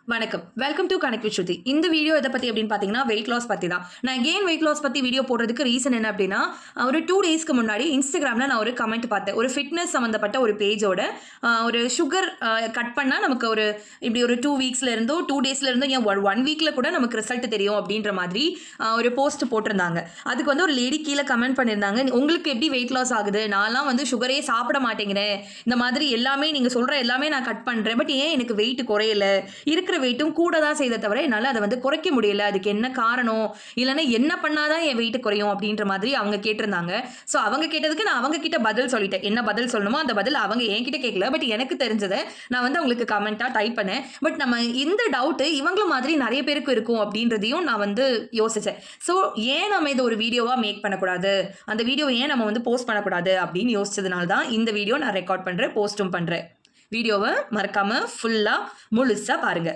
வணக்கம். Welcome to connect with ஸ்ருதி. இந்த video எத பத்தி அப்படின்னு பார்த்தீங்கன்னா, வெயிட் லாஸ் பத்தி தான். நான் அகைன் வெயிட் லாஸ் பத்தி வீடியோ போடுறதுக்கு ரீசன் என்ன அப்படின்னா, ஒரு 2 டேஸ்க்கு முன்னாடி Instagramல நான் ஒரு கமெண்ட் பார்த்தேன். ஒரு ஃபிட்னஸ் சம்மந்தப்பட்ட ஒரு பேஜோட ஒரு சுகர் கட் பண்ணா நமக்கு ஒரு இப்படி ஒரு 2 வீக்ஸ்ல இருந்தோ, 2 டேஸ்ல இருந்தோ ஏன் 1 வீக்ல கூட நமக்கு ரிசல்ட் தெரியும் அப்படின்ற மாதிரி ஒரு போஸ்ட் போட்டிருந்தாங்க. அதுக்கு வந்து ஒரு லேடி கீழ கமெண்ட் பண்ணியிருந்தாங்க. உங்களுக்கு எப்படி வெயிட் லாஸ் ஆகுது? நான்லாம் வந்து சுகரே சாப்பிட மாட்டேங்கிறேன். இந்த மாதிரி எல்லாமே நீங்க சொல்ற எல்லாமே நான் கட் பண்றேன். பட் ஏன் எனக்கு வெயிட் குறையல? இருக்கிற வெயிட்டும் கூட தான் செய்தே தவிர என்னால அதை வந்து குறைக்க முடியல. அதுக்கு என்ன காரணம்? இல்லன்னா என்ன பண்ணாதான் என் வெயிட் குறையும் அப்படின்ற மாதிரி அவங்க கேட்டிருந்தாங்க. சோ அவங்க கேட்டதுக்கு நான் அவங்க கிட்ட பதில் சொல்லிட்டேன். என்ன பதில் சொல்லணுமோ அந்த பதில் அவங்க என்கிட்ட கேட்கல. பட் எனக்கு தெரிஞ்சதை நான் வந்து அவங்களுக்கு கமெண்டா டைப் பண்ணேன். பட் நம்ம இந்த டவுட் இவங்கள மாதிரி நிறைய பேருக்கு இருக்கும் அப்படின்றதையும் நான் வந்து யோசிச்சேன். சோ ஏன் நம்ம இதை ஒரு வீடியோவா மேக் பண்ணக்கூடாது? அந்த வீடியோ ஏன் நம்ம வந்து போஸ்ட் பண்ணக்கூடாது அப்படின்னு யோசிச்சதுனால தான் இந்த வீடியோ நான் ரெக்கார்ட் பண்றேன், போஸ்டும் பண்றேன். வீடியோவை மறக்காம ஃபுல்லா முழுசா பாருங்க.